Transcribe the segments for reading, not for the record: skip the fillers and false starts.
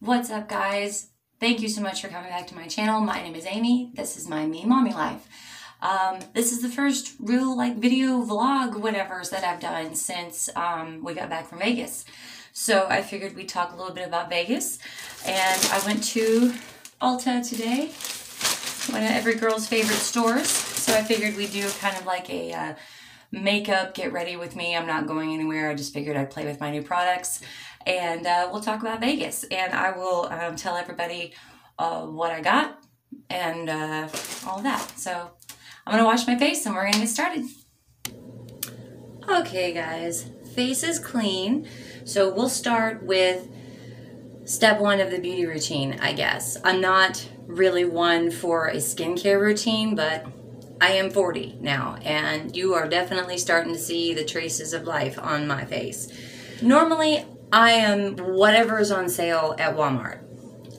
What's up, guys? Thank you so much for coming back to my channel. My name is Amy. This is my Me Mommy Life. This is the first real video vlog whatevers that I've done since we got back from Vegas. So I figured we'd talk a little bit about Vegas. And I went to Ulta today, one of every girl's favorite stores. So I figured we'd do kind of like a makeup get ready with me. I'm not going anywhere. I just figured I'd play with my new products. And we'll talk about Vegas, and I will tell everybody what I got and all of that. So I'm gonna wash my face and we're gonna get started. Okay, guys, face is clean. So we'll start with step one of the beauty routine, I guess. I'm not really one for a skincare routine, but I am 40 now, and you are definitely starting to see the traces of life on my face. Normally, I am whatever is on sale at Walmart.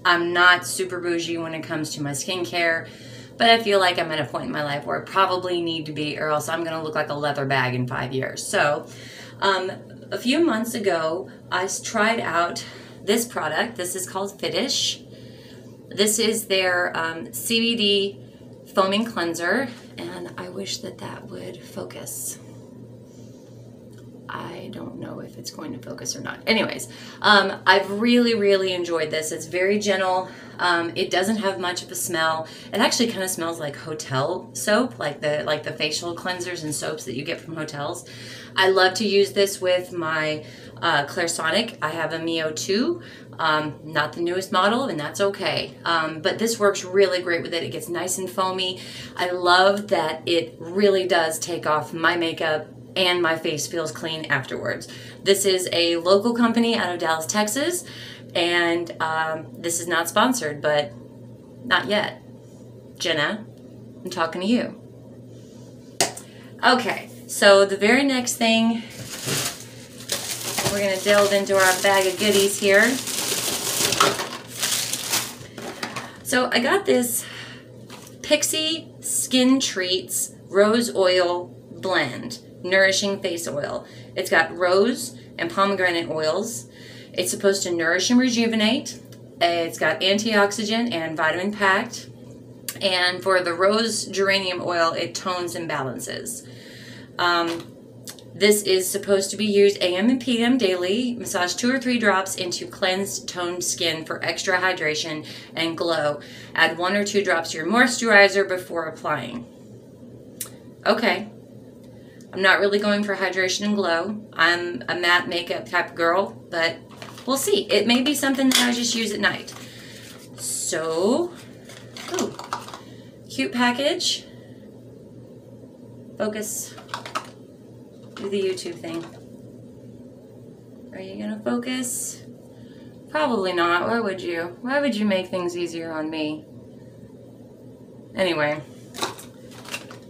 I'm not super bougie when it comes to my skincare, but I feel like I'm at a point in my life where I probably need to be, or else I'm going to look like a leather bag in 5 years. So, a few months ago, I tried out this product. This is called Fitish. This is their CBD Foaming Cleanser, and I wish that that would focus. I don't know if it's going to focus or not. Anyways, I've really enjoyed this. It's very gentle. It doesn't have much of a smell. It actually kind of smells like hotel soap, like the facial cleansers and soaps that you get from hotels. I love to use this with my Clairsonic. I have a Mio 2, not the newest model, and that's okay. But this works really great with it. It gets nice and foamy. I love that it really does take off my makeup and my face feels clean afterwards. This is a local company out of Dallas, Texas, and this is not sponsored, but not yet. Jenna, I'm talking to you. Okay, so the very next thing, we're gonna delve into our bag of goodies here. So I got this Pixie Skin Treats Rose Oil Blend. Nourishing face oil. It's got rose and pomegranate oils. It's supposed to nourish and rejuvenate. It's got antioxidant and vitamin packed. And for the rose geranium oil, it tones and balances. This is supposed to be used AM and PM daily. Massage 2 or 3 drops into cleansed, toned skin for extra hydration and glow. Add 1 or 2 drops to your moisturizer before applying. Okay. I'm not really going for hydration and glow. I'm a matte makeup type of girl, but we'll see. It may be something that I just use at night. So, oh, cute package. Focus. Do the YouTube thing. Are you gonna focus? Probably not. Why would you? Why would you make things easier on me? Anyway.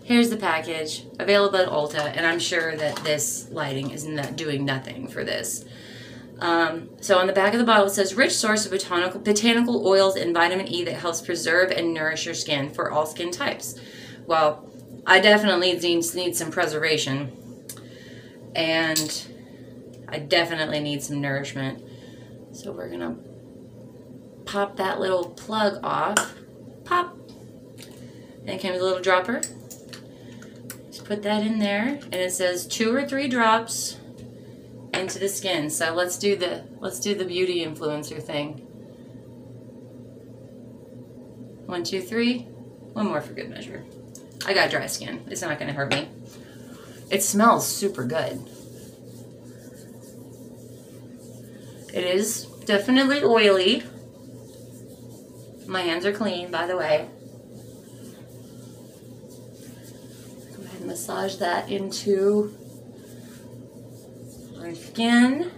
Here's the package, available at Ulta, and I'm sure that this lighting is not doing nothing for this. So on the back of the bottle it says, rich source of botanical oils and vitamin E that helps preserve and nourish your skin for all skin types. Well, I definitely need some preservation, and I definitely need some nourishment. So we're gonna pop that little plug off. Pop. And it came with a little dropper. Put that in there, and it says 2 or 3 drops into the skin. So let's do the beauty influencer thing. 1, 2, 3. One more for good measure. I got dry skin. It's not going to hurt me. It smells super good. It is definitely oily. My hands are clean, by the way. Massage that into my skin.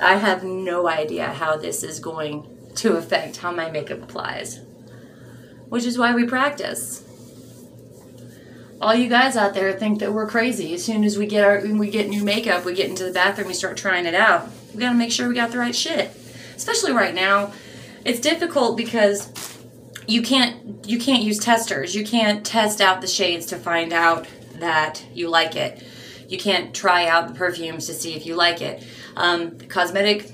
I have no idea how this is going to affect how my makeup applies, which is why we practice. All you guys out there think that we're crazy. As soon as we get new makeup, we get into the bathroom, we start trying it out. We gotta make sure we got the right shit. Especially right now, it's difficult because you can't use testers. You can't test out the shades to find out that you like it. You can't try out the perfumes to see if you like it. Cosmetic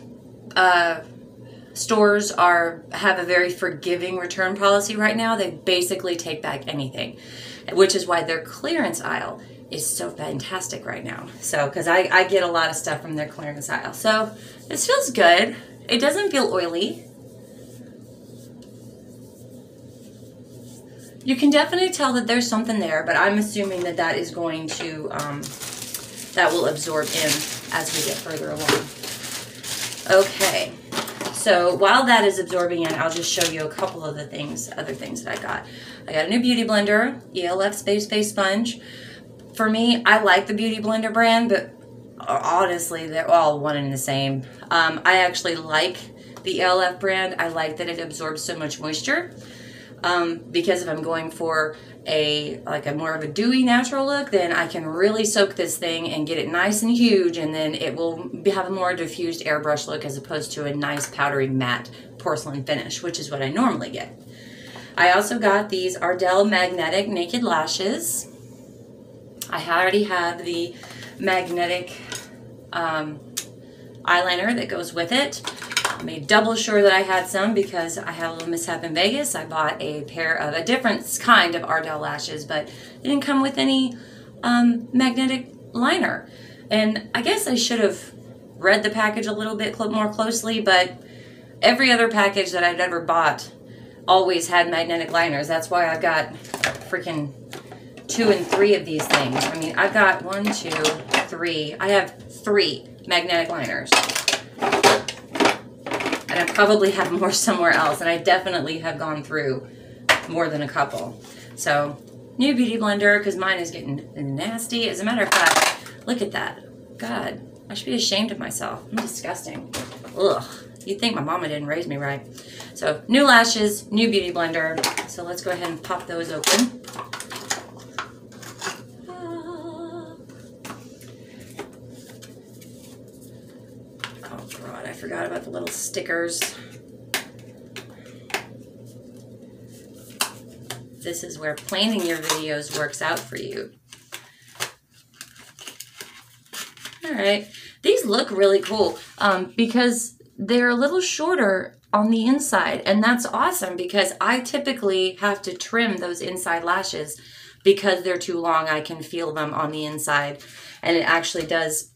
stores have a very forgiving return policy right now. They basically take back anything, which is why their clearance aisle is so fantastic right now. So, because I get a lot of stuff from their clearance aisle. So, this feels good. It doesn't feel oily. You can definitely tell that there's something there, but I'm assuming that that is going to, that will absorb in as we get further along. Okay, so while that is absorbing in, I'll just show you a couple of the other things that I got. I got a new beauty blender, ELF Space Face Sponge. For me, I like the Beauty Blender brand, but honestly, they're all one and the same. I actually like the ELF brand. I like that it absorbs so much moisture. Because if I'm going for a more of a dewy natural look, then I can really soak this thing and get it nice and huge, and then it will have a more diffused airbrush look as opposed to a nice powdery matte porcelain finish, which is what I normally get. I also got these Ardell magnetic naked lashes. I already have the magnetic eyeliner that goes with it. I made double sure that I had some because I had a little mishap in Vegas. I bought a pair of a different kind of Ardell lashes, but it didn't come with any magnetic liner. And I guess I should have read the package a little bit more closely, but every other package that I've ever bought always had magnetic liners. That's why I've got freaking 2 and 3 of these things. I mean, I've got 1, 2, 3. I have 3 magnetic liners. And I probably have more somewhere else, and I definitely have gone through more than a couple. So, new beauty blender, because mine is getting nasty. As a matter of fact, look at that. God, I should be ashamed of myself. I'm disgusting. Ugh, you'd think my mama didn't raise me right. So, new lashes, new beauty blender. So, let's go ahead and pop those open. I forgot about the little stickers. This is where planning your videos works out for you. All right, these look really cool because they're a little shorter on the inside, and that's awesome because I typically have to trim those inside lashes because they're too long. I can feel them on the inside, and it actually does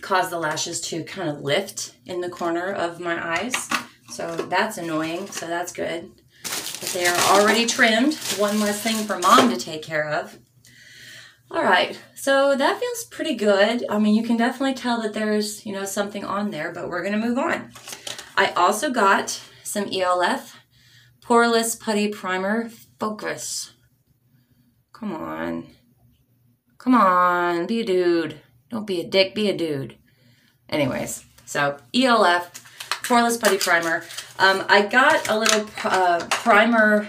cause the lashes to kind of lift in the corner of my eyes. So that's annoying. So that's good. But they are already trimmed. One less thing for mom to take care of. All right. So that feels pretty good. I mean, you can definitely tell that there's, something on there, but we're going to move on. I also got some ELF Poreless Putty Primer Focus. Come on. Come on. Be a dude. Don't be a dick, be a dude. Anyways, so ELF, Poreless Putty Primer. I got a little primer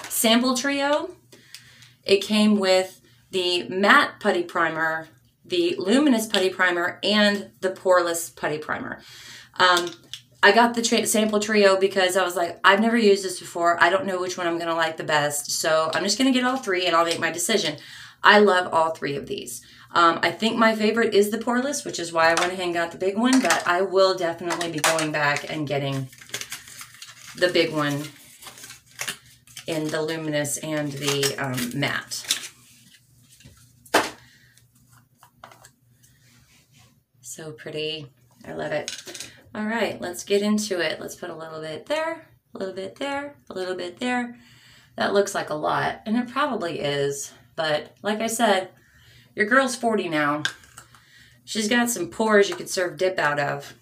sample trio. It came with the matte putty primer, the luminous putty primer, and the poreless putty primer. I got the sample trio because I was like, I've never used this before. I don't know which one I'm going to like the best. So I'm just going to get all 3 and I'll make my decision. I love all 3 of these. I think my favorite is the Poreless, which is why I went ahead and got the big one, but I will definitely be going back and getting the big one in the luminous and the matte. So pretty. I love it. All right, let's get into it. Let's put a little bit there, a little bit there, a little bit there. That looks like a lot, and it probably is, but like I said, your girl's 40 now. She's got some pores you could serve dip out of.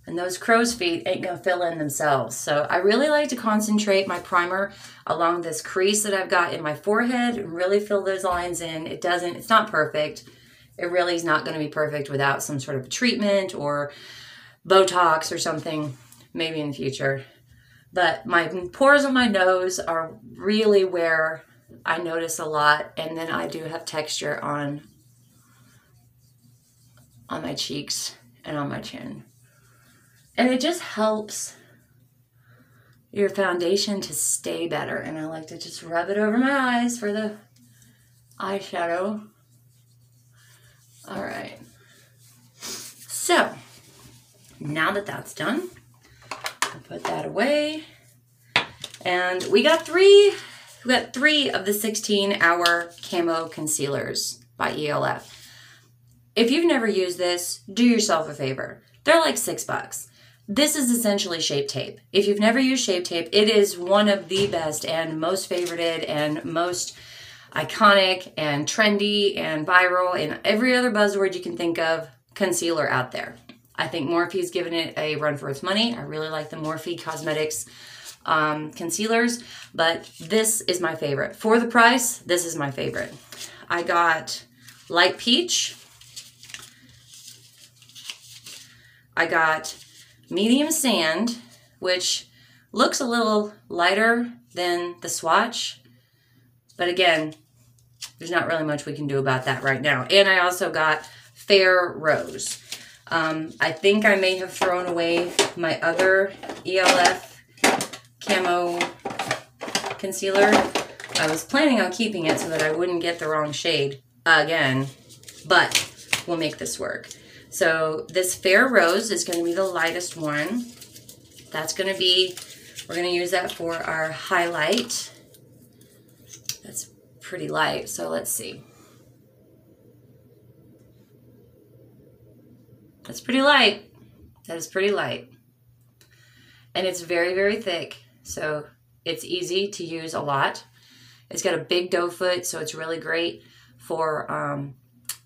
And those crow's feet ain't gonna fill in themselves. So I really like to concentrate my primer along this crease that I've got in my forehead and really fill those lines in. It's not perfect. It really is not gonna be perfect without some sort of treatment or Botox or something, maybe in the future. But my pores on my nose are really where I notice a lot, and then I do have texture on my cheeks and on my chin. And it just helps your foundation to stay better. And I like to just rub it over my eyes for the eyeshadow. All right. So, now that that's done, Put that away. And we got three of the 16-hour Camo concealers by ELF. If you've never used this, do yourself a favor. They're like $6. This is essentially Shape Tape. If you've never used Shape Tape, it is one of the best and most favorited and most iconic and trendy and viral and every other buzzword you can think of concealer out there. I think Morphe's given it a run for its money. I really like the Morphe Cosmetics concealers, but this is my favorite. For the price, this is my favorite. I got Light Peach. I got Medium Sand, which looks a little lighter than the swatch, but again, there's not really much we can do about that right now. And I also got Fair Rose. I think I may have thrown away my other ELF Camo concealer. I was planning on keeping it so that I wouldn't get the wrong shade again, but we'll make this work. So this Fair Rose is going to be the lightest one. That's going to be, we're going to use that for our highlight. That's pretty light, so let's see. That's pretty light. That is pretty light. And it's very, very thick, so it's easy to use a lot. It's got a big doe foot, so it's really great for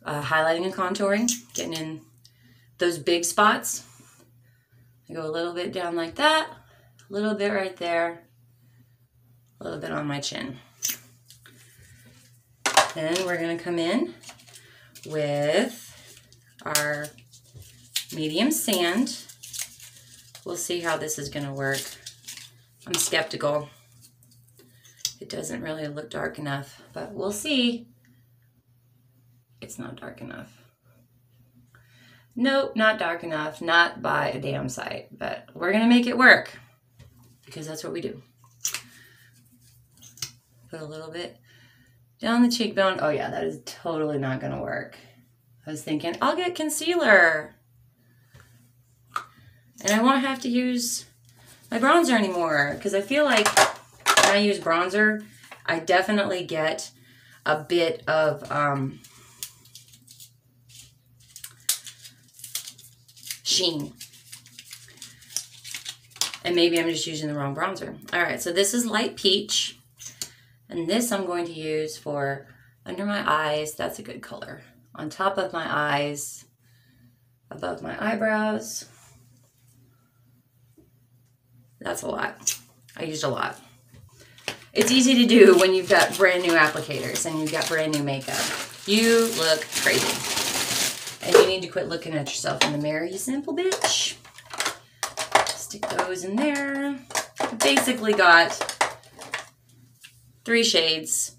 highlighting and contouring, getting in those big spots. I go a little bit down like that, a little bit right there, a little bit on my chin. Then we're going to come in with our Medium Sand. We'll see how this is going to work. I'm skeptical. It doesn't really look dark enough, but we'll see. It's not dark enough. Nope, not dark enough. Not by a damn sight, but we're going to make it work because that's what we do. Put a little bit down the cheekbone. Oh yeah, that is totally not going to work. I was thinking, I'll get concealer. And I won't have to use my bronzer anymore because I feel like when I use bronzer, I definitely get a bit of sheen. And maybe I'm just using the wrong bronzer. All right, so this is Light Peach. And this I'm going to use for under my eyes. That's a good color. On top of my eyes, above my eyebrows. That's a lot. I used a lot. It's easy to do when you've got brand new applicators and you've got brand new makeup. You look crazy. And you need to quit looking at yourself in the mirror, you simple bitch. Stick those in there. I basically got 3 shades.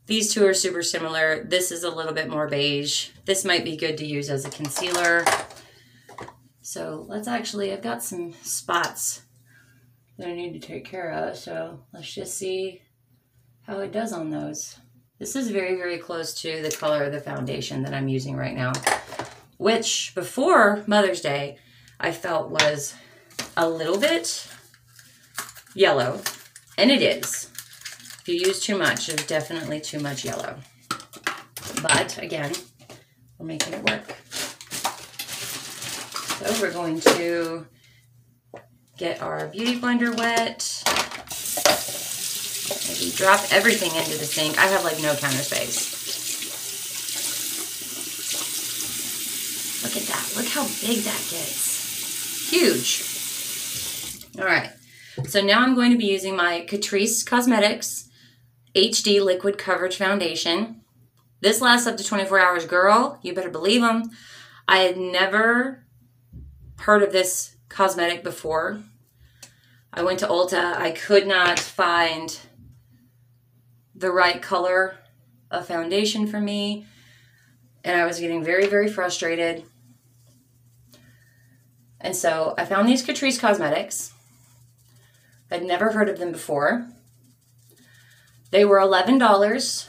These two are super similar. This is a little bit more beige. This might be good to use as a concealer. So let's actually, I've got some spots that I need to take care of. So let's just see how it does on those. This is very, very close to the color of the foundation that I'm using right now, which before Mother's Day, I felt was a little bit yellow, and it is. If you use too much, it's definitely too much yellow. But again, we're making it work. So we're going to get our beauty blender wet. Maybe drop everything into the sink. I have like no counter space. Look at that. Look how big that gets. Huge. All right. So now I'm going to be using my Catrice Cosmetics HD Liquid Coverage Foundation. This lasts up to 24 hours, girl. You better believe them. I had never heard of this cosmetic before. I went to Ulta. I could not find the right color of foundation for me. And I was getting very, very frustrated. And so I found these Catrice Cosmetics. I'd never heard of them before. They were $11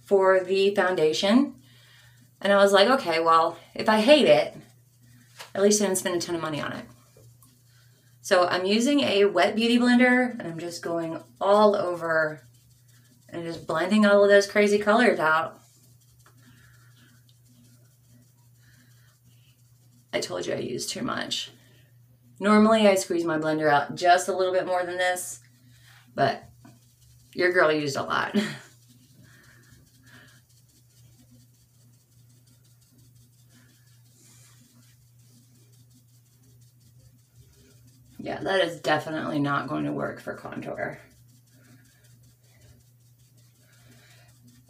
for the foundation. And I was like, okay, well, if I hate it, at least I didn't spend a ton of money on it. So I'm using a wet beauty blender and I'm just going all over and just blending all of those crazy colors out. I told you I used too much. Normally I squeeze my blender out just a little bit more than this, but your girl used a lot. Yeah, that is definitely not going to work for contour.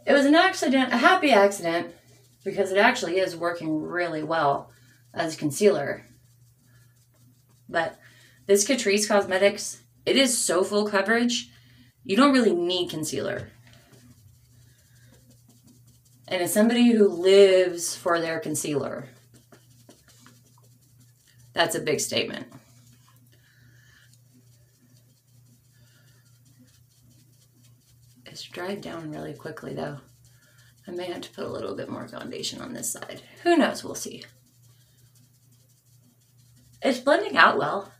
It was an accident, a happy accident, because it actually is working really well as concealer. But this Catrice Cosmetics, it is so full coverage, you don't really need concealer. And as somebody who lives for their concealer, that's a big statement. It's dried down really quickly though. I may have to put a little bit more foundation on this side. Who knows, we'll see. It's blending out well.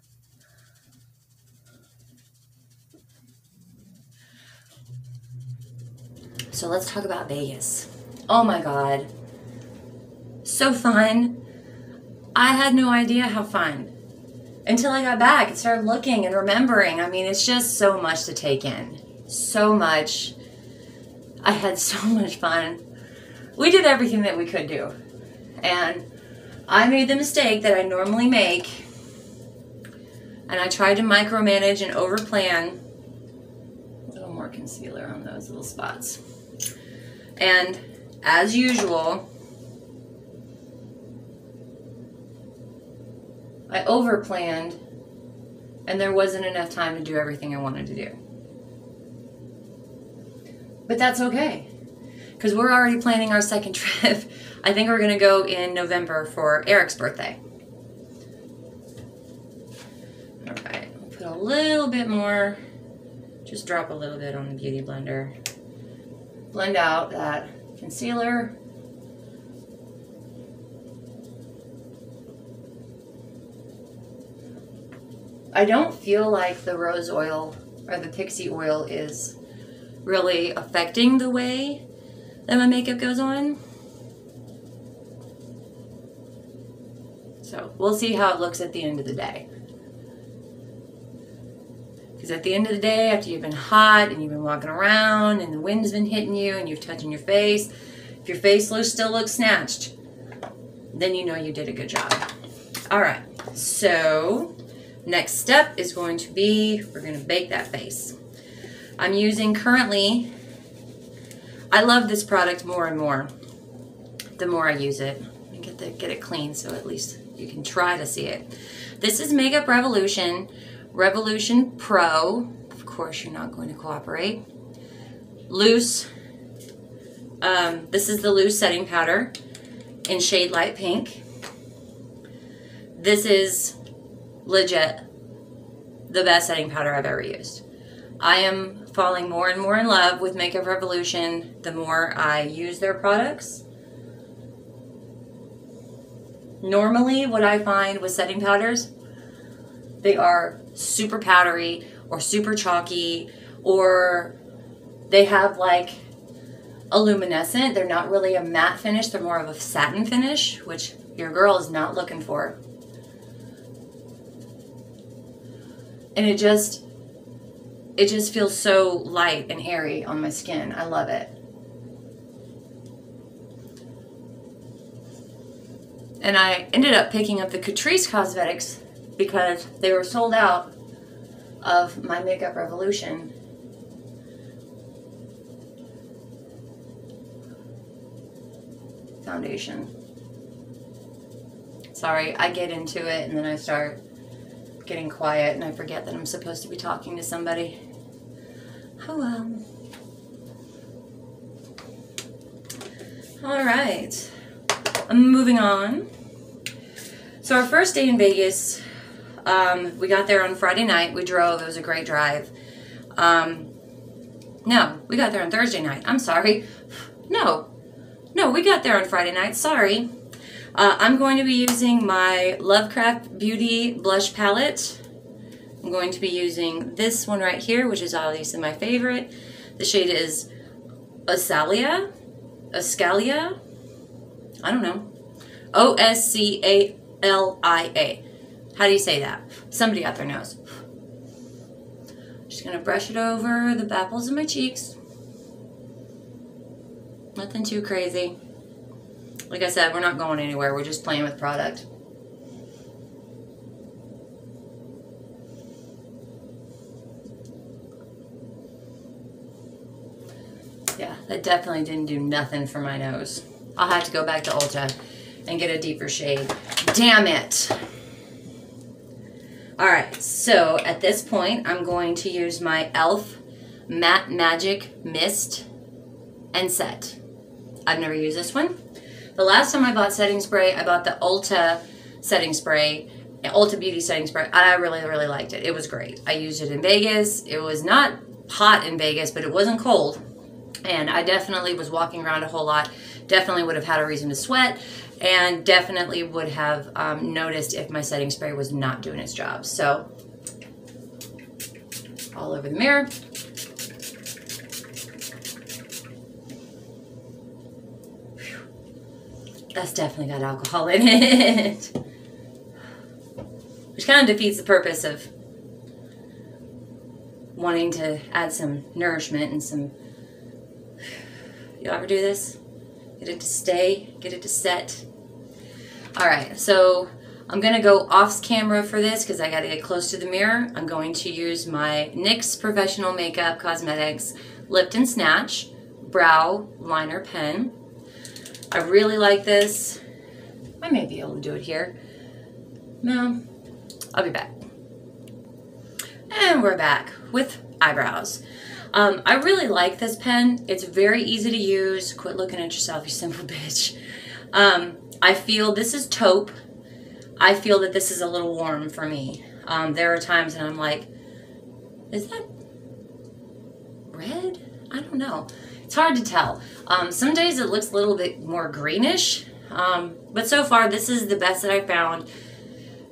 So let's talk about Vegas. Oh my God. So fun. I had no idea how fun until I got back and started looking and remembering. I mean, it's just so much to take in. So much. I had so much fun. We did everything that we could do. And I made the mistake that I normally make. And I tried to micromanage and overplan. A little more concealer on those little spots. And as usual, I overplanned and there wasn't enough time to do everything I wanted to do. But that's okay, because we're already planning our second trip. I think we're going to go in November for Eric's birthday. All right, put a little bit more, just drop a little bit on the Beauty Blender. Blend out that concealer. I don't feel like the rose oil or the Pixie oil is really affecting the way that my makeup goes on. So we'll see how it looks at the end of the day. Because at the end of the day, after you've been hot and you've been walking around and the wind's been hitting you and you've touching your face, if your face still looks snatched, then you know you did a good job. All right, so next step is going to be, we're going to bake that face. I'm using currently, I love this product more and more the more I use it. Let me get it clean so at least you can try to see it. This is Makeup Revolution Pro. Of course, you're not going to cooperate. Loose. This is the loose setting powder in shade light pink. This is legit the best setting powder I've ever used. I am falling more and more in love with Makeup Revolution the more I use their products. Normally, what I find with setting powders, they are super powdery or super chalky, or they have like a luminescent. They're not really a matte finish. They're more of a satin finish, which your girl is not looking for. And it just feels so light and airy on my skin. I love it. And I ended up picking up the Catrice Cosmetics because they were sold out of my Makeup Revolution. Foundation. Sorry, I get into it and then I start getting quiet and I forget that I'm supposed to be talking to somebody. Oh well. All right, I'm moving on. So our first day in Vegas, we got there on Friday night. We drove. It was a great drive. No, we got there on Thursday night. I'm sorry. No, we got there on Friday night. Sorry. I'm going to be using my Lovecraft Beauty Blush Palette I'm going to be using this one right here, which is obviously my favorite. The shade is Oscalia, I don't know, Oscalia. How do you say that? Somebody out there knows. Just gonna brush it over the apples of my cheeks. Nothing too crazy. Like I said, we're not going anywhere. We're just playing with product. Yeah, that definitely didn't do nothing for my nose. I'll have to go back to Ulta and get a deeper shade. Damn it. All right, so at this point, I'm going to use my e.l.f. Matte Magic Mist and Set. I've never used this one. The last time I bought setting spray, I bought the Ulta setting spray, Ulta Beauty setting spray, and I really, really liked it. It was great. I used it in Vegas. It was not hot in Vegas, but it wasn't cold. And I definitely was walking around a whole lot. Definitely would have had a reason to sweat, and definitely would have noticed if my setting spray was not doing its job. So, all over the mirror. That's definitely got alcohol in it. Which kind of defeats the purpose of wanting to add some nourishment and some... You ever do this? Get it to stay, get it to set. Alright, so I'm going to go off camera for this because I got to get close to the mirror. I'm going to use my NYX Professional Makeup Cosmetics Lift and Snatch Brow Liner Pen. I really like this. I may be able to do it here. No, I'll be back. And we're back with eyebrows. I really like this pen. It's very easy to use. Quit looking at yourself, you simple bitch. I feel this is taupe. I feel that this is a little warm for me. There are times that I'm like, is that red? I don't know. It's hard to tell. Some days it looks a little bit more greenish, but so far this is the best that I found.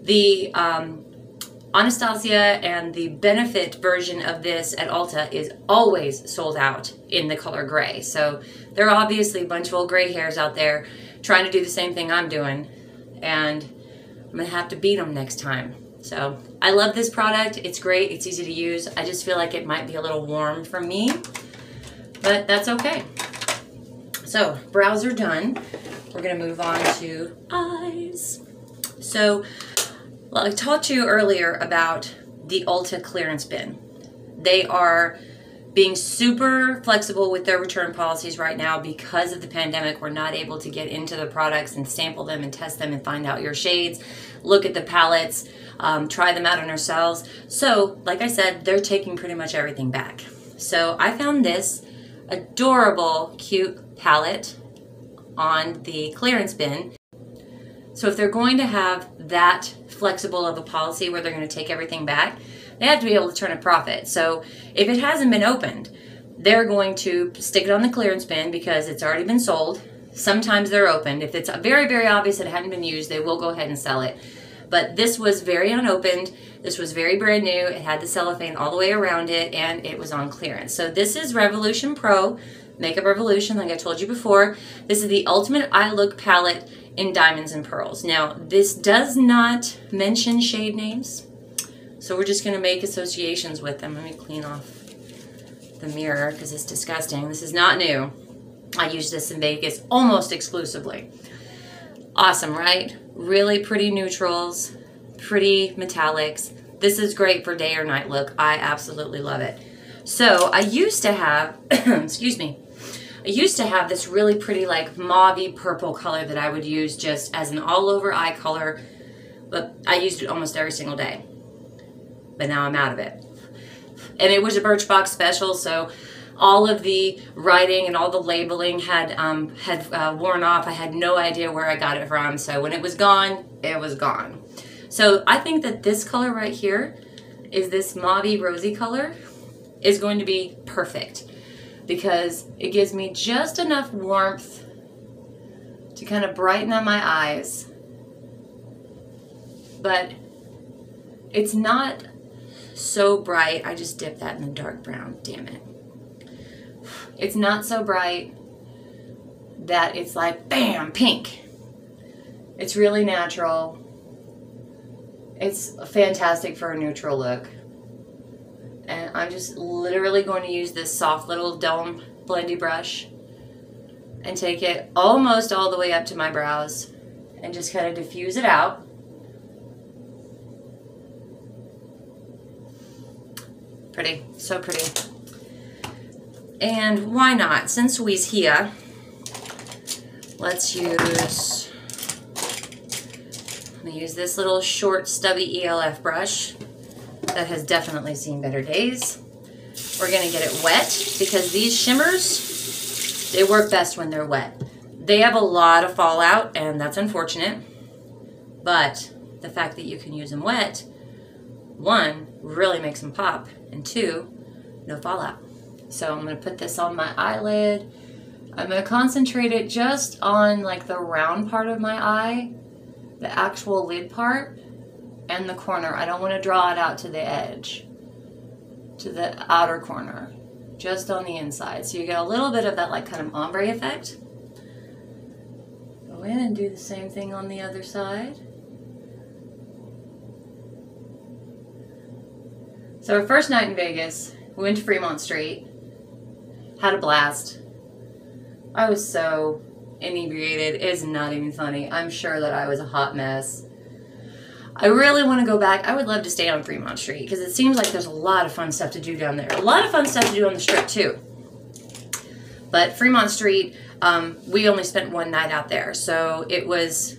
The Anastasia and the Benefit version of this at Ulta is always sold out in the color gray. So there are obviously a bunch of old gray hairs out there trying to do the same thing I'm doing, and I'm gonna have to beat them next time. So I love this product. It's great. It's easy to use. I just feel like it might be a little warm for me, but that's okay. So brows are done. We're gonna move on to eyes. So, well, I talked to you earlier about the Ulta clearance bin. They are being super flexible with their return policies right now because of the pandemic. We're not able to get into the products and sample them and test them and find out your shades, look at the palettes, try them out on ourselves. So, like I said, they're taking pretty much everything back. So I found this adorable, cute palette on the clearance bin. So if they're going to have that flexible of a policy where they're going to take everything back, they have to be able to turn a profit. So if it hasn't been opened, they're going to stick it on the clearance bin because it's already been sold. Sometimes they're opened. If it's very, very obvious that it hadn't been used, they will go ahead and sell it. But this was very unopened. This was very brand new. It had the cellophane all the way around it, and it was on clearance. So this is Revolution Pro, Makeup Revolution, like I told you before. This is the Ultimate Eye Look Palette in Diamonds and Pearls. Now, this does not mention shade names, so we're just going to make associations with them. Let me clean off the mirror because it's disgusting. This is not new. I use this in Vegas almost exclusively. Awesome, right? Really pretty neutrals, pretty metallics. This is great for day or night look. I absolutely love it. So I used to have, excuse me, I used to have this really pretty like mauve-y purple color that I would use just as an all over eye color, but I used it almost every single day. But now I'm out of it. And it was a Birchbox special, so all of the writing and all the labeling had worn off. I had no idea where I got it from, so when it was gone, it was gone. So I think that this color right here is this mauve-y rosy color is going to be perfect because it gives me just enough warmth to kind of brighten up my eyes, but it's not so bright. I just dipped that in the dark brown, damn it. It's not so bright that it's like, bam, pink. It's really natural. It's fantastic for a neutral look. And I'm just literally going to use this soft little dome blendy brush and take it almost all the way up to my brows and just kind of diffuse it out. Pretty, so pretty. And why not? Since we's here, let's use, I'm gonna use this little short stubby ELF brush that has definitely seen better days. We're gonna get it wet because these shimmers, they work best when they're wet. They have a lot of fallout and that's unfortunate, but the fact that you can use them wet, one, really makes them pop, and two, no fallout. So I'm gonna put this on my eyelid. I'm gonna concentrate it just on like the round part of my eye, the actual lid part, and the corner. I don't wanna draw it out to the edge, to the outer corner, just on the inside. So you get a little bit of that like kind of ombre effect. Go in and do the same thing on the other side. So our first night in Vegas, we went to Fremont Street, had a blast. I was so inebriated, it's not even funny. I'm sure that I was a hot mess. I really want to go back. I would love to stay on Fremont Street because it seems like there's a lot of fun stuff to do down there. A lot of fun stuff to do on the Strip too. But Fremont Street, we only spent one night out there, so it was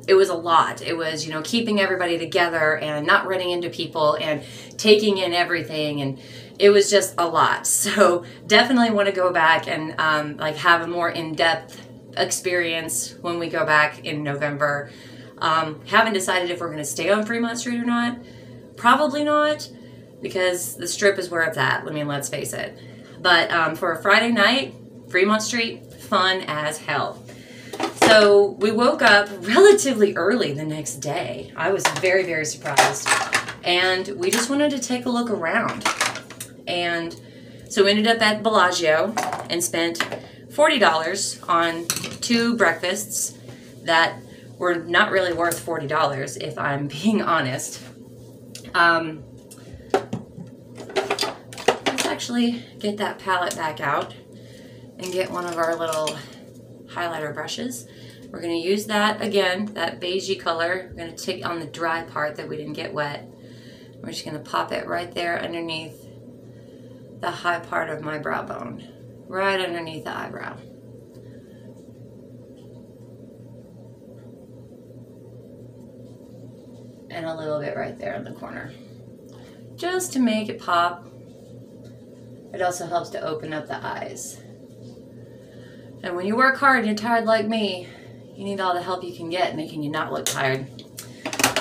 a lot. It was, you know, keeping everybody together and not running into people and taking in everything, and it was just a lot. So definitely want to go back and like have a more in-depth experience when we go back in November. Haven't decided if we're going to stay on Fremont Street or not. Probably not, because the Strip is where it's at. I mean, let's face it. But for a Friday night, Fremont Street, fun as hell. So we woke up relatively early the next day. I was very, very surprised. And we just wanted to take a look around. And so we ended up at Bellagio and spent $40 on 2 breakfasts that were not really worth $40 if I'm being honest. Let's actually get that palette back out and get one of our little highlighter brushes. We're going to use that again, that beigey color. We're going to take on the dry part that we didn't get wet. We're just going to pop it right there underneath the high part of my brow bone, right underneath the eyebrow. And a little bit right there in the corner, just to make it pop. It also helps to open up the eyes. And when you work hard and you're tired like me, you need all the help you can get, making you not look tired.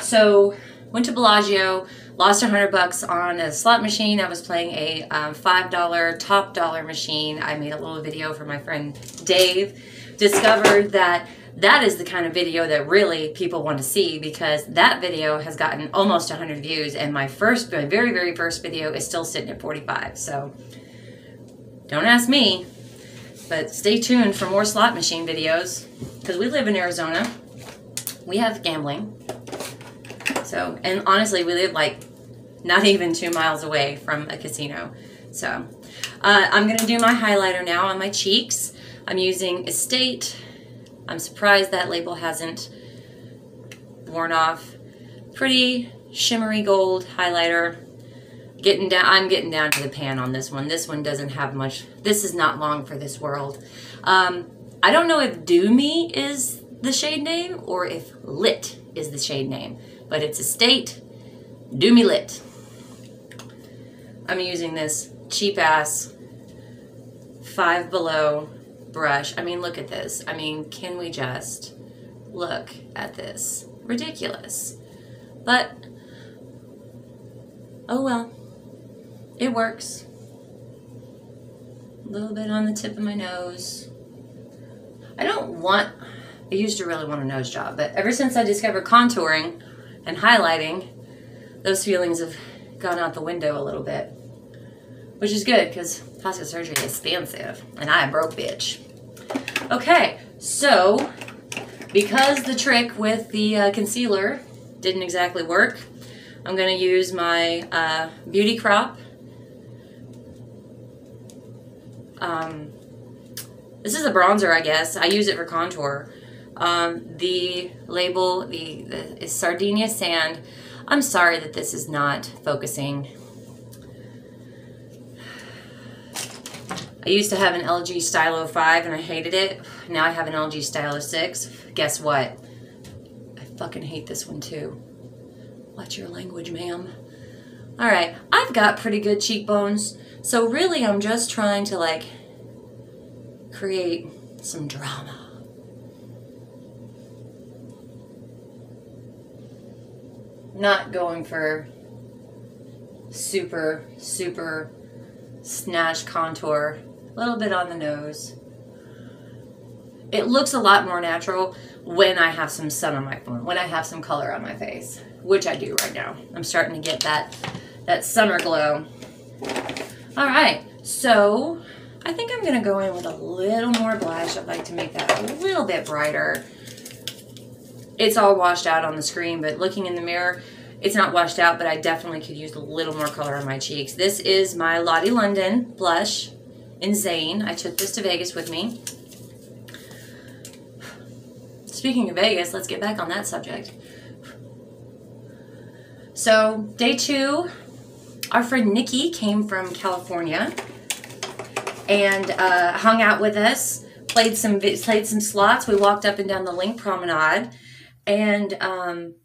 So went to Bellagio, lost $100 on a slot machine. I was playing a $5 top dollar machine. I made a little video for my friend Dave. Discovered that that is the kind of video that really people want to see, because that video has gotten almost 100 views, and my very, very first video is still sitting at 45. So don't ask me, but stay tuned for more slot machine videos, because we live in Arizona. We have gambling. So, and honestly, we live like not even 2 miles away from a casino. So I'm going to do my highlighter now on my cheeks. I'm using Estate. I'm surprised that label hasn't worn off. Pretty shimmery gold highlighter. I'm getting down to the pan on this one. This one doesn't have much. This is not long for this world. I don't know if Do Me is the shade name or if Lit is the shade name, but it's Estate Do Me Lit. I'm using this cheap ass Five Below brush. I mean, look at this. I mean, can we just look at this? Ridiculous. But oh well, it works. A little bit on the tip of my nose. I used to really want a nose job, but ever since I discovered contouring and highlighting, those feelings have gone out the window a little bit, which is good because plastic surgery is expensive and I'm a broke bitch. Okay, so because the trick with the concealer didn't exactly work, I'm going to use my Beauty Crop. This is a bronzer, I guess. I use it for contour. The label is Sardinia Sand. I'm sorry that this is not focusing. I used to have an LG Stylo 5 and I hated it. Now I have an LG Stylo 6. Guess what? I fucking hate this one too. Watch your language, ma'am. Alright, I've got pretty good cheekbones. So really I'm just trying to like create some drama. Not going for super snatched contour. A little bit on the nose. It looks a lot more natural when I have some sun on my phone, when I have some color on my face, which I do right now. I'm starting to get that summer glow. All right, so I think I'm gonna go in with a little more blush. I'd like to make that a little bit brighter. It's all washed out on the screen, but looking in the mirror, it's not washed out, but I definitely could use a little more color on my cheeks. This is my Lottie London blush in Zane. I took this to Vegas with me. Speaking of Vegas, let's get back on that subject. So, day 2, our friend Nikki came from California and hung out with us, played some slots. We walked up and down the Link Promenade and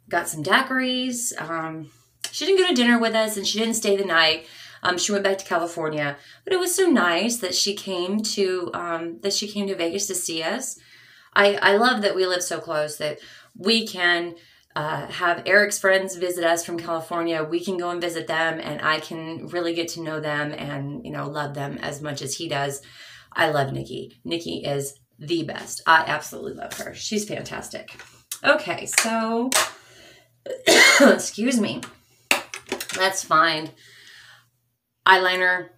got some daiquiris. She didn't go to dinner with us and she didn't stay the night. She went back to California, but it was so nice that she came to Vegas to see us. I love that we live so close that we can have Eric's friends visit us from California. We can go and visit them, and I can really get to know them and love them as much as he does. I love Nikki. Nikki is the best. I absolutely love her. She's fantastic. Okay, so excuse me. Let's find eyeliner,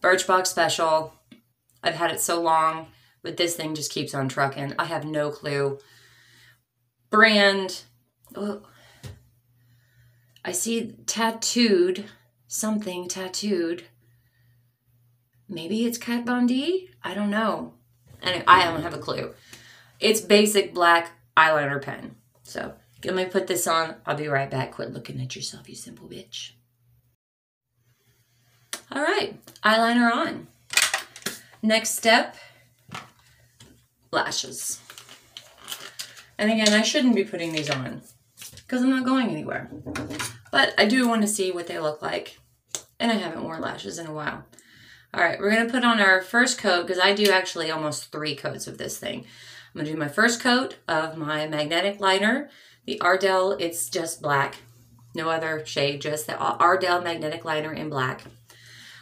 Birchbox Special. I've had it so long, but this thing just keeps on trucking. I have no clue. Brand. Oh, I see tattooed. Something tattooed. Maybe it's Kat Von D? I don't know. And I don't have a clue. It's basic black eyeliner pen. So let me put this on. I'll be right back. Quit looking at yourself, you simple bitch. All right, eyeliner on. Next step, lashes. And again, I shouldn't be putting these on because I'm not going anywhere. But I do want to see what they look like. And I haven't worn lashes in a while. All right, we're going to put on our first coat because I do actually almost 3 coats of this thing. I'm going to do my first coat of my magnetic liner. The Ardell, it's just black. No other shade, just the Ardell magnetic liner in black.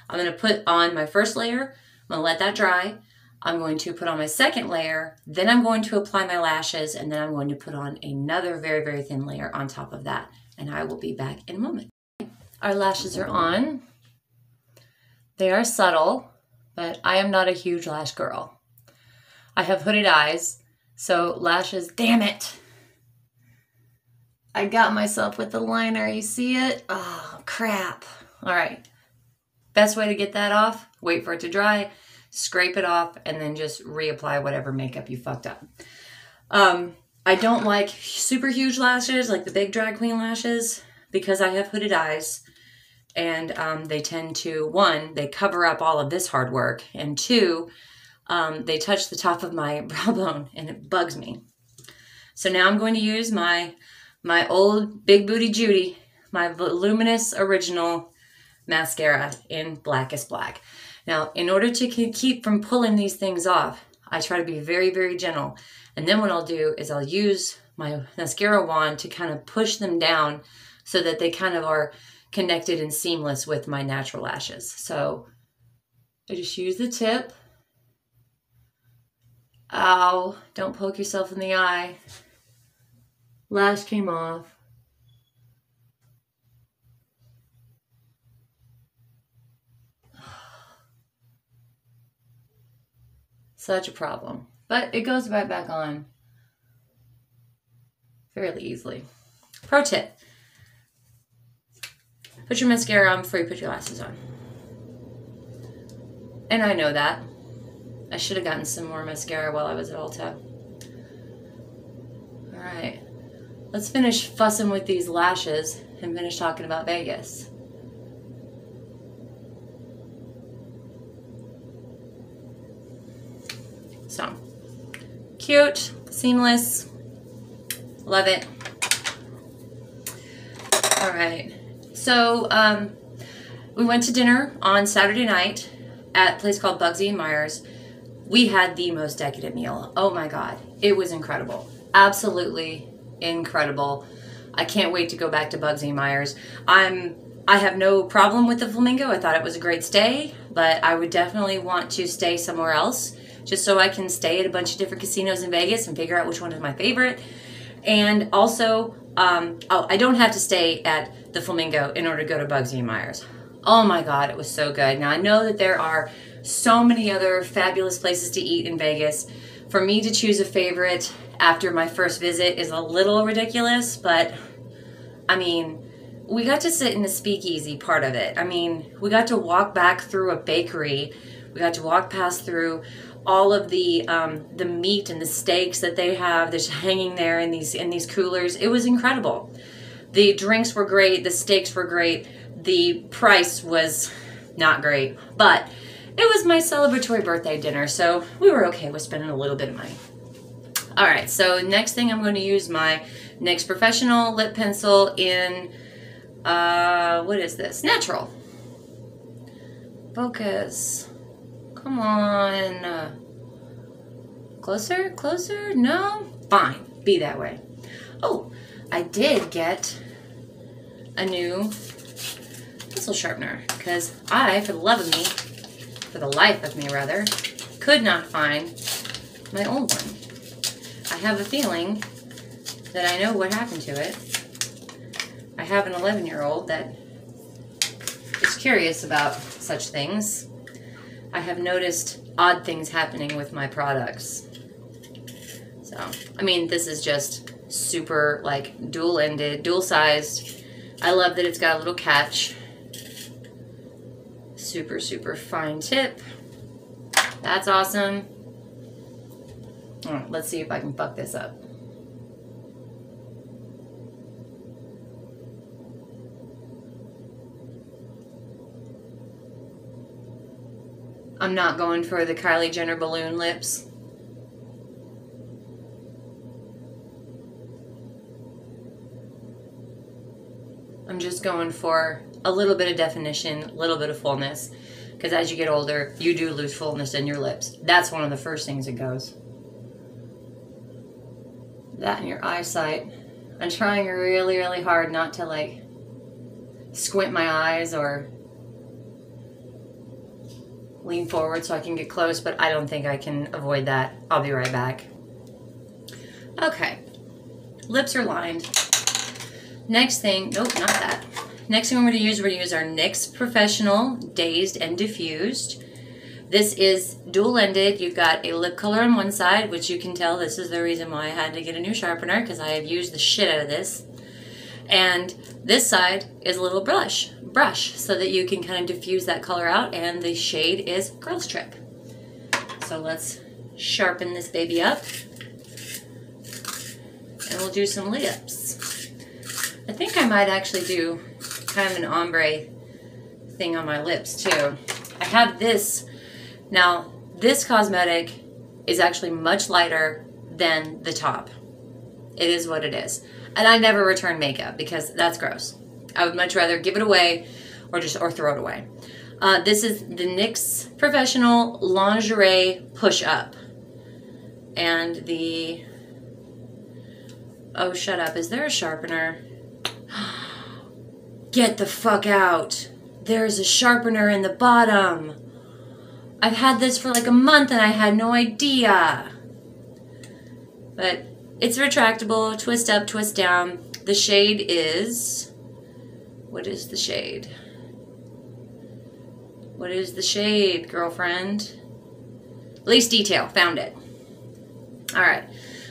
I'm going to put on my first layer. I'm going to let that dry. I'm going to put on my second layer. Then I'm going to apply my lashes. And then I'm going to put on another very, very thin layer on top of that. And I will be back in a moment. Our lashes are on. They are subtle, but I am not a huge lash girl. I have hooded eyes, so lashes, damn it. I got myself with the liner, you see it? Oh, crap. All right. Best way to get that off, wait for it to dry, scrape it off, and then just reapply whatever makeup you fucked up. I don't like super huge lashes, like the big drag queen lashes, because I have hooded eyes. And they tend to, 1, they cover up all of this hard work, and 2, they touch the top of my brow bone, and it bugs me. So now I'm going to use my old Big Booty Judy, my Voluminous Original Mascara in Blackest Black. Now, in order to keep from pulling these things off, I try to be very, very gentle. And then what I'll do is I'll use my mascara wand to kind of push them down so that they kind of are connected and seamless with my natural lashes. So I just use the tip. Ow, don't poke yourself in the eye. Lash came off. Such a problem. But it goes right back on fairly easily. Pro tip. Put your mascara on before you put your lashes on. And I know that. I should have gotten some more mascara while I was at Ulta. Alright. Let's finish fussing with these lashes and finish talking about Vegas. So, cute, seamless, love it. All right, so we went to dinner on Saturday night at a place called Bugsy & Myers. We had the most decadent meal. Oh my God, it was incredible. Absolutely incredible. I can't wait to go back to Bugsy & Myers. I have no problem with the Flamingo. I thought it was a great stay, but I would definitely want to stay somewhere else, just so I can stay at a bunch of different casinos in Vegas and figure out which one is my favorite. And also, I don't have to stay at the Flamingo in order to go to Bugsy & Myers. Oh my God, it was so good. Now I know that there are so many other fabulous places to eat in Vegas. For me to choose a favorite after my first visit is a little ridiculous, but I mean, we got to sit in the speakeasy part of it. I mean, we got to walk back through a bakery. We got to walk past through all of the meat and the steaks that they have that's hanging there in these coolers. It was incredible. The drinks were great. The steaks were great. The price was not great, but it was my celebratory birthday dinner, so we were okay with spending a little bit of money. All right, so next thing I'm going to use my NYX Professional Lip Pencil in, what is this? Natural. Focus. Come on. Closer? Closer? No? Fine. Be that way. Oh, I did get a new pencil sharpener because I, for the life of me rather, could not find my old one. I have a feeling that I know what happened to it. I have an 11-year-old that is curious about such things. I have noticed odd things happening with my products. So, I mean, this is just super, like, dual-ended, dual-sized. I love that it's got a little catch. Super, super fine tip. That's awesome. All right, let's see if I can fuck this up. I'm not going for the Kylie Jenner balloon lips. I'm just going for a little bit of definition, a little bit of fullness. Because as you get older, you do lose fullness in your lips. That's one of the first things that goes. That and your eyesight. I'm trying really, really hard not to, like, squint my eyes or lean forward so I can get close, but I don't think I can avoid that. I'll be right back. Okay. Lips are lined. Next thing, nope, not that. Next thing we're going to use our NYX Professional Dazed and Diffused. This is dual-ended. You've got a lip color on one side, which you can tell this is the reason why I had to get a new sharpener, because I have used the shit out of this. And this side is a little brush so that you can kind of diffuse that color out, and the shade is Girls Trip. So let's sharpen this baby up, and we'll do some lips. I think I might actually do kind of an ombre thing on my lips too. I have this. Now, this cosmetic is actually much lighter than the top. It is what it is. And I never return makeup because that's gross. I would much rather give it away or throw it away. This is the NYX Professional Lingerie Push Up. And the... Oh, shut up. Is there a sharpener? Get the fuck out. There's a sharpener in the bottom. I've had this for like a month and I had no idea. But it's retractable, twist up, twist down. The shade is... What is the shade? What is the shade, girlfriend? Lace Detail, found it. All right,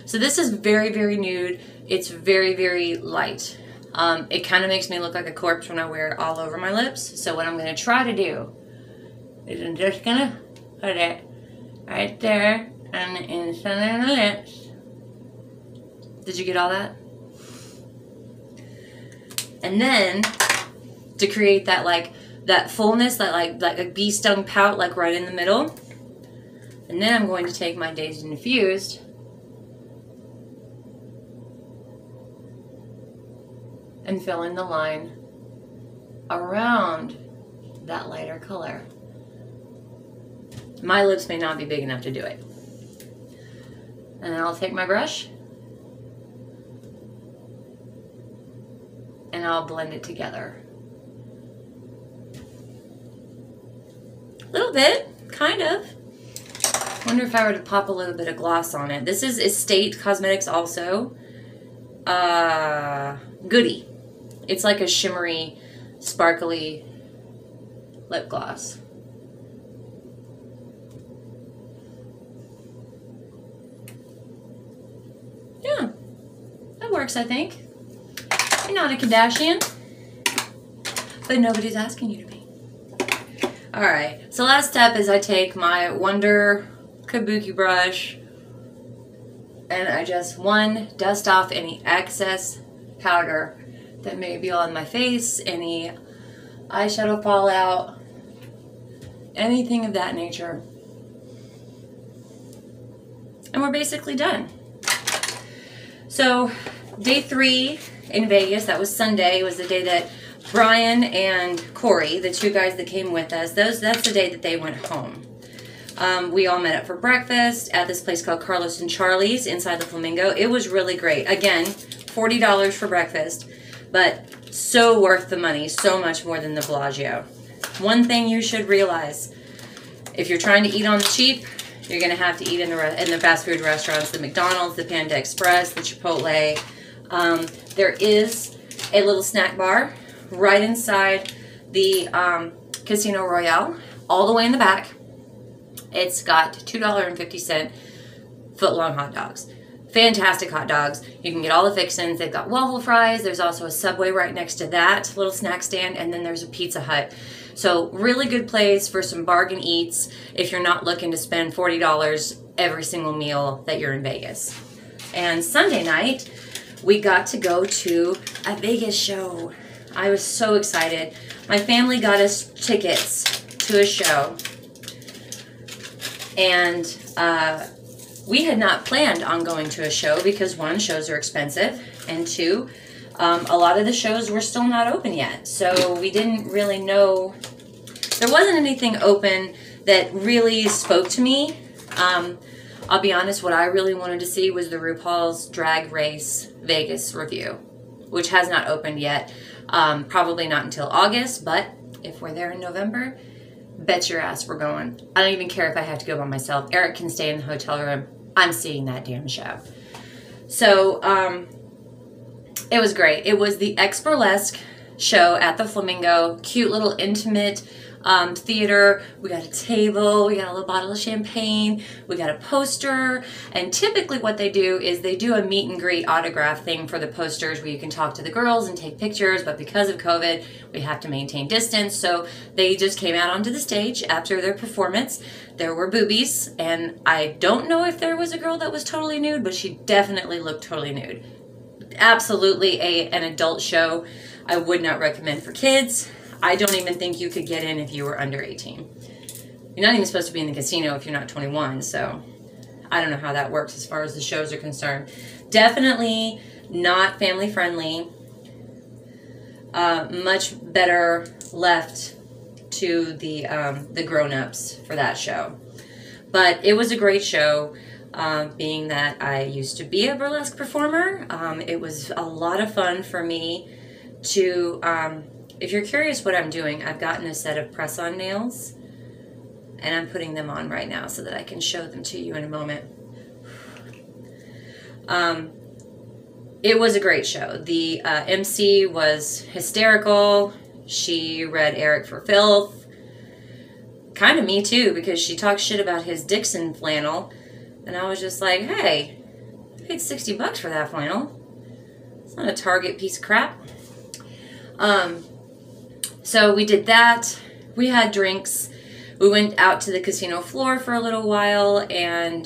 so this is very, very nude. It's very, very light. It kind of makes me look like a corpse when I wear it all over my lips. So what I'm going to try to do is I'm just going to put it right there on the inside of the lips. Did you get all that? And then to create that that fullness, that like a bee stung pout, like right in the middle. And then I'm going to take my Dazed and Infused and fill in the line around that lighter color. My lips may not be big enough to do it. And then I'll take my brush and I'll blend it together. A little bit, kind of. Wonder if I were to pop a little bit of gloss on it. This is Estate Cosmetics also. Goody. It's like a shimmery, sparkly lip gloss. Yeah, that works, I think. You're not a Kardashian, but nobody's asking you to be. All right, so last step is I take my Wonder Kabuki brush and I just dust off any excess powder that may be on my face, any eyeshadow fallout, anything of that nature. And we're basically done. So day 3 in Vegas, that was Sunday, was the day that Brian and Corey, the 2 guys that came with us, that's the day that they went home. We all met up for breakfast at this place called Carlos and Charlie's inside the Flamingo. It was really great. Again, $40 for breakfast, but so worth the money, so much more than the Bellagio. One thing you should realize, if you're trying to eat on the cheap, you're going to have to eat in the fast food restaurants, the McDonald's, the Panda Express, the Chipotle. There is a little snack bar right inside the Casino Royale, all the way in the back. It's got $2.50 foot-long hot dogs. Fantastic hot dogs. You can get all the fixins. They've got waffle fries. There's also a Subway right next to that little snack stand, and then there's a Pizza Hut. So really good place for some bargain eats if you're not looking to spend $40 every single meal that you're in Vegas. And Sunday night, we got to go to a Vegas show. I was so excited. My family got us tickets to a show. And we had not planned on going to a show because 1, shows are expensive, and 2, a lot of the shows were still not open yet. So we didn't really know. There wasn't anything open that really spoke to me. I'll be honest, what I really wanted to see was the RuPaul's Drag Race Vegas review, which has not opened yet. Probably not until August, but if we're there in November, bet your ass we're going. I don't even care if I have to go by myself. Eric can stay in the hotel room. I'm seeing that damn show. So, it was great. It was the X-Burlesque show at the Flamingo. Cute little intimate theater. We got a table. We got a little bottle of champagne. We got a poster. And typically what they do is they do a meet and greet autograph thing for the posters where you can talk to the girls and take pictures. But because of COVID, we have to maintain distance. So they just came out onto the stage after their performance. There were boobies. And I don't know if there was a girl that was totally nude, but she definitely looked totally nude. Absolutely an adult show. I would not recommend for kids. I don't even think you could get in if you were under 18. You're not even supposed to be in the casino if you're not 21, so I don't know how that works as far as the shows are concerned. Definitely not family friendly. Much better left to the grown-ups for that show. But it was a great show. Being that I used to be a burlesque performer, it was a lot of fun for me to, if you're curious what I'm doing, I've gotten a set of press-on nails, and I'm putting them on right now so that I can show them to you in a moment. It was a great show. The MC was hysterical. She read Eric for Filth, kind of me too, because she talked shit about his Dixon flannel. And I was just like, hey, I paid $60 for that flannel. It's not a Target piece of crap. So we did that. We had drinks. We went out to the casino floor for a little while and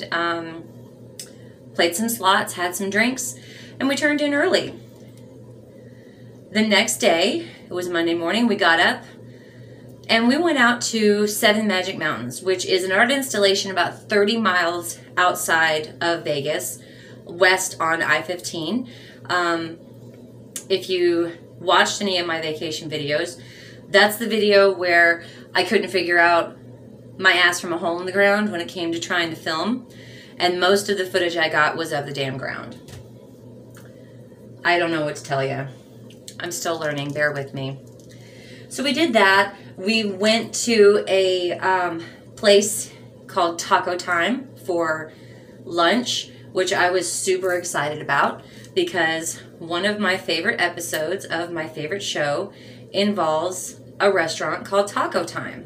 played some slots, had some drinks, and we turned in early. The next day, it was Monday morning, we got up and we went out to Seven Magic Mountains, which is an art installation about 30 miles outside of Vegas, west on I-15. If you watched any of my vacation videos, that's the video where I couldn't figure out my ass from a hole in the ground when it came to trying to film. And most of the footage I got was of the damn ground. I don't know what to tell you. I'm still learning, bear with me. So we did that. We went to a place called Taco Time for lunch, which I was super excited about because one of my favorite episodes of my favorite show involves a restaurant called Taco Time,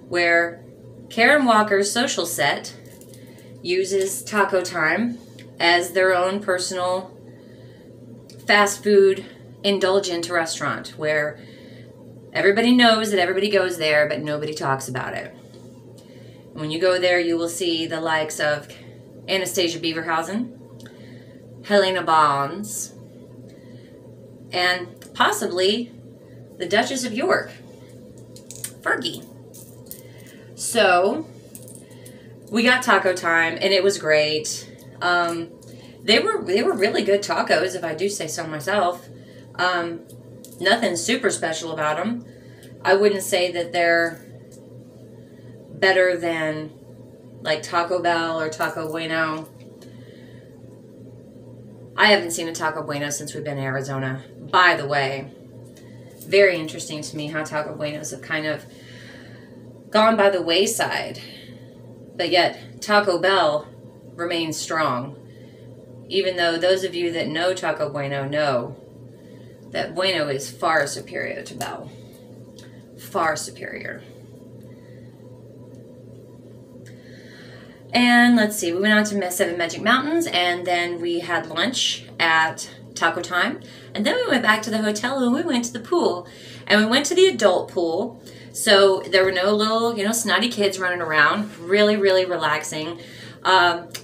where Karen Walker's social set uses Taco Time as their own personal fast food indulgent restaurant where everybody knows that everybody goes there, but nobody talks about it. When you go there, you will see the likes of Anastasia Beaverhausen, Helena Bonds, and possibly the Duchess of York, Fergie. So we got Taco Time, and it was great. They were really good tacos, if I do say so myself. Nothing super special about them. I wouldn't say that they're better than like Taco Bell or Taco Bueno. I haven't seen a Taco Bueno since we've been in Arizona. By the way, very interesting to me how Taco Buenos have kind of gone by the wayside. But yet, Taco Bell remains strong. Even though those of you that know Taco Bueno know that Bueno is far superior to Bell. Far superior. And let's see, we went on to Seven Magic Mountains, and then we had lunch at Taco Time. And then we went back to the hotel and we went to the pool. And we went to the adult pool. So there were no little, snotty kids running around. Really, really relaxing.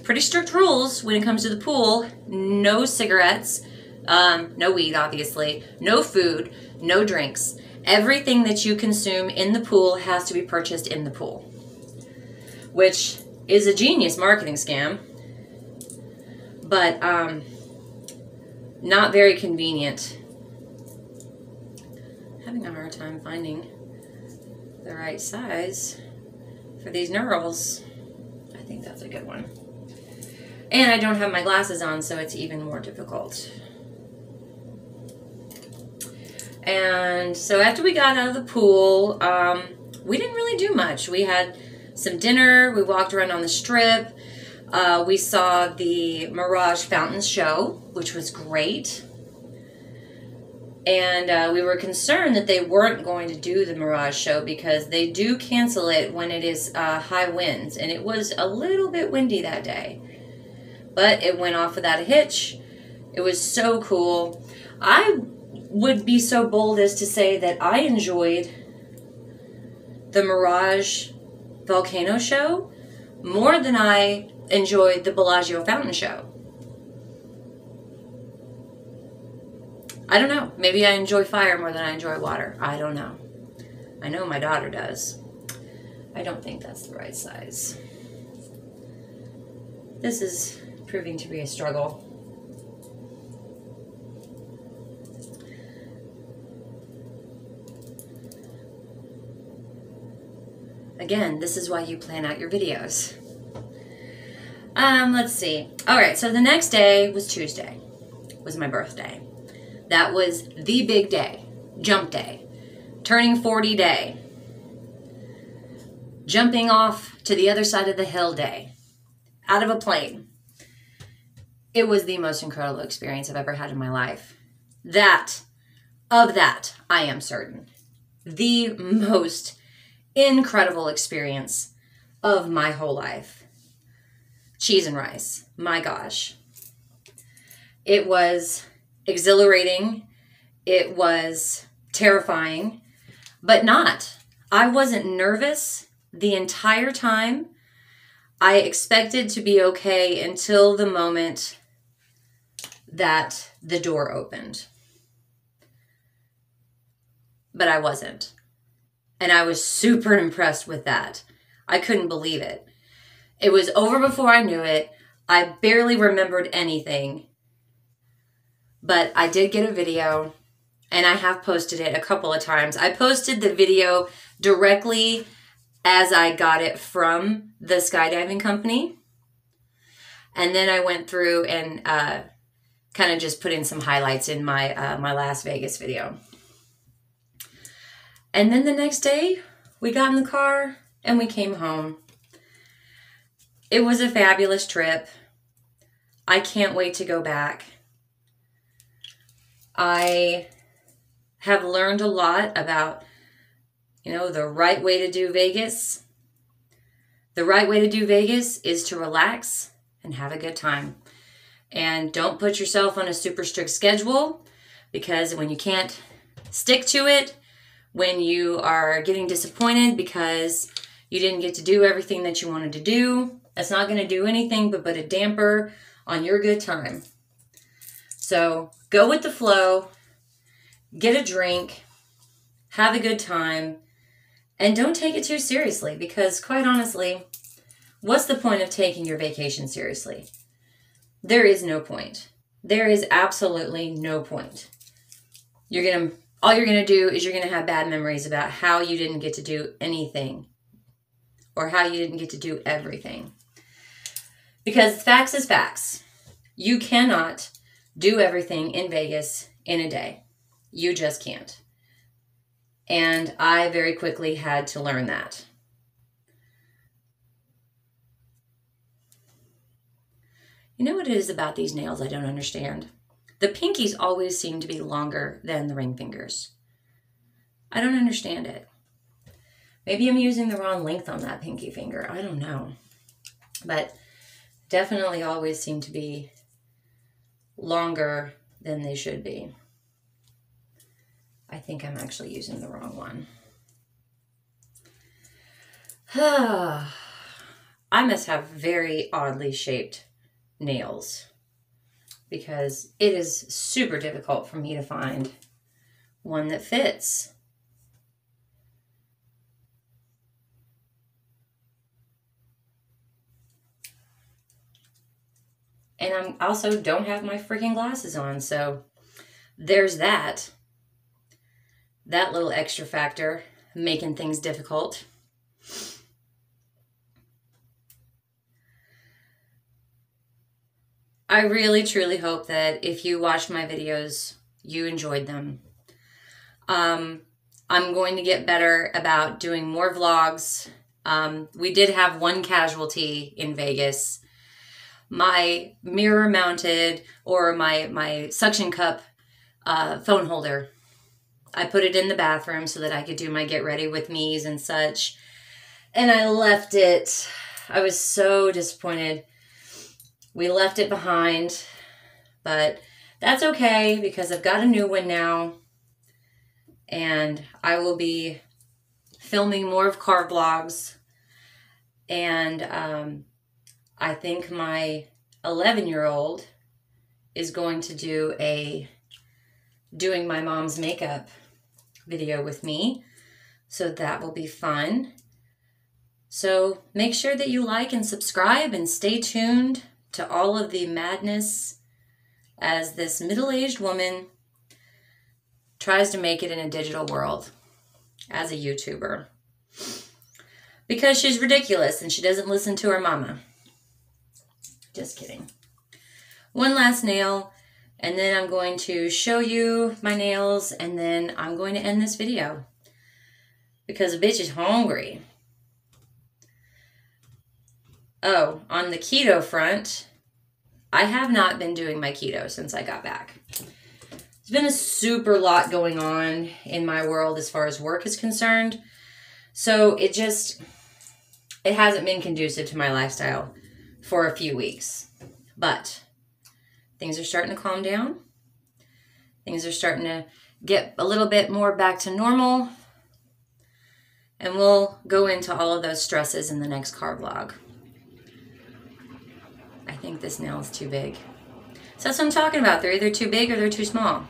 Pretty strict rules when it comes to the pool. No cigarettes. No weed, obviously. No food. No drinks. Everything that you consume in the pool has to be purchased in the pool. Which is a genius marketing scam. But, not very convenient. Having a hard time finding the right size for these knurls. I think that's a good one. And I don't have my glasses on, so it's even more difficult. And so after we got out of the pool, we didn't really do much. We had some dinner. We walked around on the strip. We saw the Mirage Fountain show, which was great. And we were concerned that they weren't going to do the Mirage show because they do cancel it when it is high winds. And it was a little bit windy that day. But it went off without a hitch. It was so cool. I would be so bold as to say that I enjoyed the Mirage Volcano show more than I enjoyed the Bellagio Fountain show. I don't know. Maybe I enjoy fire more than I enjoy water. I don't know. I know my daughter does. I don't think that's the right size. This is proving to be a struggle. Again, this is why you plan out your videos. Let's see. Alright, so the next day was Tuesday. Was my birthday. That was the big day. Jump day. Turning 40 day. Jumping off to the other side of the hill day. Out of a plane. It was the most incredible experience I've ever had in my life. Of that, I am certain. The most incredible experience of my whole life. Cheese and rice. My gosh. It was exhilarating. It was terrifying, but not. I wasn't nervous the entire time. I expected to be okay until the moment that the door opened. But I wasn't. And I was super impressed with that. I couldn't believe it. It was over before I knew it. I barely remembered anything. But I did get a video, and I have posted it a couple of times. I posted the video directly as I got it from the skydiving company. And then I went through and kind of just put in some highlights in my my Las Vegas video. And then the next day, we got in the car and we came home. It was a fabulous trip. I can't wait to go back. I have learned a lot about, you know, the right way to do Vegas. The right way to do Vegas is to relax and have a good time. And don't put yourself on a super strict schedule, because when you can't stick to it, when you are getting disappointed because you didn't get to do everything that you wanted to do, that's not going to do anything but put a damper on your good time. So go with the flow, get a drink, have a good time, and don't take it too seriously, because quite honestly, what's the point of taking your vacation seriously? There is no point. There is absolutely no point. All you're gonna do is you're gonna have bad memories about how you didn't get to do anything, or how you didn't get to do everything. Because facts is facts. You cannot do everything in Vegas in a day. You just can't. And I very quickly had to learn that. You know what it is about these nails I don't understand? The pinkies always seem to be longer than the ring fingers. I don't understand it. Maybe I'm using the wrong length on that pinky finger. I don't know. But definitely always seem to be longer than they should be. I think I'm actually using the wrong one. I must have very oddly shaped nails, because it is super difficult for me to find one that fits. And I also don't have my freaking glasses on, so there's that. That little extra factor, making things difficult. I really, truly hope that if you watched my videos, you enjoyed them. I'm going to get better about doing more vlogs. We did have one casualty in Vegas. My mirror mounted, or my suction cup phone holder, I put it in the bathroom so that I could do my get ready with me's and such. And I left it. I was so disappointed. We left it behind, but that's okay, because I've got a new one now, and I will be filming more of car vlogs. And I think my 11-year-old is going to do doing my mom's makeup video with me, so that will be fun. So make sure that you like and subscribe, and stay tuned to all of the madness as this middle-aged woman tries to make it in a digital world as a YouTuber. Because she's ridiculous and she doesn't listen to her mama. Just kidding. One last nail, and then I'm going to show you my nails, and then I'm going to end this video, because a bitch is hungry. Oh, on the keto front, I have not been doing my keto since I got back. There's been a super lot going on in my world as far as work is concerned. So it hasn't been conducive to my lifestyle for a few weeks. But things are starting to calm down. Things are starting to get a little bit more back to normal. And we'll go into all of those stresses in the next car vlog. I think this nail is too big. So that's what I'm talking about. They're either too big or they're too small.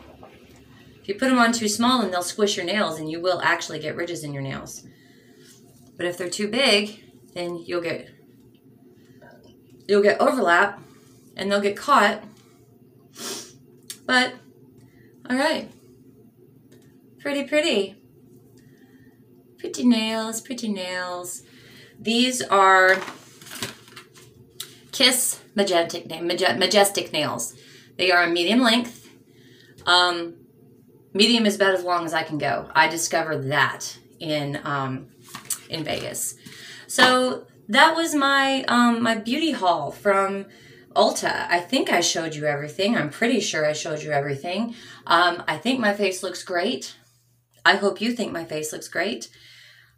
If you put them on too small, then they'll squish your nails and you will actually get ridges in your nails. But if they're too big, then you'll get overlap and they'll get caught. But, all right. Pretty, pretty. Pretty nails, pretty nails. These are Kiss Majestic nails. They are a medium length. Medium is about as long as I can go. I discovered that in Vegas. So that was my my beauty haul from Ulta. I think I showed you everything. I'm pretty sure I showed you everything. I think my face looks great. I hope you think my face looks great.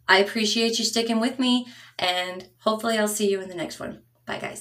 I appreciate you sticking with me, and hopefully I'll see you in the next one. Bye, guys.